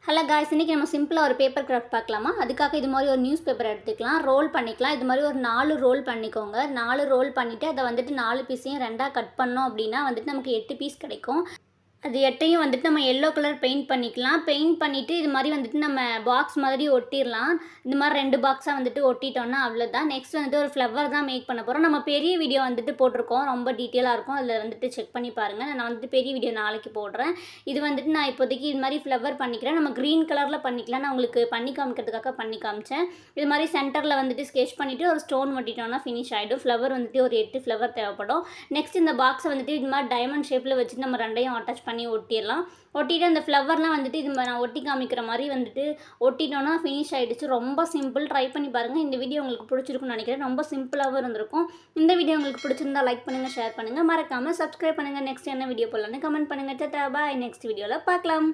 Hello guys, இன்றைக்கி நம்ம சிம்பிளாக ஒரு பேப்பர் கிராஃப்ட் பார்க்கலாமா? அதுக்காக இது மாதிரி ஒரு நியூஸ் பேப்பர் எடுத்துக்கலாம், ரோல் பண்ணிக்கலாம். இது மாதிரி ஒரு 4 ரோல் பண்ணிக்கோங்க. 4 ரோல் பண்ணிவிட்டு அதை வந்துட்டு 4 பீஸையும் 2ஆக கட் பண்ணோம் அப்படின்னா வந்துட்டு நமக்கு 8 பீஸ் கிடைக்கும். அது 8யும் வந்துட்டு நம்ம எல்லோ கலர் பெயிண்ட் பண்ணிக்கலாம். பெயிண்ட் பண்ணிவிட்டு இது மாதிரி வந்துட்டு நம்ம பாக்ஸ் மாதிரி ஒட்டிடலாம். இந்த மாதிரி 2 பாக்ஸாக வந்துட்டு ஒட்டிட்டோன்னா அவ்வளோதான். நெக்ஸ்ட் வந்துட்டு ஒரு ஃப்ளவர் தான் மேக் பண்ண போகிறோம். நம்ம பெரிய வீடியோ வந்துட்டு போட்டிருக்கோம், ரொம்ப டீட்டெயிலாக இருக்கும். அதில் வந்துட்டு செக் பண்ணி பாருங்கள். நான் வந்துட்டு பெரிய வீடியோ நாளைக்கு போடுறேன். இது வந்துட்டு நான் இப்போதைக்கு இது மாதிரி ஃப்ளவர் பண்ணிக்கிறேன். நம்ம க்ரீன் கலரில் பண்ணிக்கலாம். நான் உங்களுக்கு பண்ணி காமிக்கிறதுக்காக பண்ணி காமிச்சேன். இது மாதிரி சென்டரில் வந்துட்டு ஸ்கெட்ச் பண்ணிவிட்டு ஒரு ஸ்டோன் ஒட்டிட்டோன்னா ஃபினிஷ் ஆகிடும். ஃப்ளவர் வந்துட்டு ஒரு 8 ஃப்ளவர் தேவைப்படும். நெக்ஸ்ட் இந்த பாக்ஸை வந்துட்டு இது மாதிரி டைமண்ட் ஷேப்பில் வச்சுட்டு நம்ம 2யும் அட்டாச் பண்ணி ஒட்டிடலாம். ஒட்டிட்டு அந்த ஃப்ளவர்லாம் வந்துட்டு இது நான் ஒட்டி காமிக்கிற மாதிரி வந்துட்டு ஒட்டிட்டோன்னா ஃபினிஷ் ஆகிடுச்சு. ரொம்ப சிம்பிள், ட்ரை பண்ணி பாருங்கள். இந்த வீடியோ உங்களுக்கு பிடிச்சிருக்குன்னு நினைக்கிறேன். ரொம்ப சிம்பிளாகவும் இருந்திருக்கும். இந்த வீடியோ உங்களுக்கு பிடிச்சிருந்தா லைக் பண்ணுங்கள், ஷேர் பண்ணுங்கள், மறக்காமல் சப்ஸ்கிரைப் பண்ணுங்கள். நெக்ஸ்ட் என்ன வீடியோ போடலான்னு கமெண்ட் பண்ணுங்கள். டாடா பாய், நெக்ஸ்ட் வீடியோவில் பார்க்கலாம்.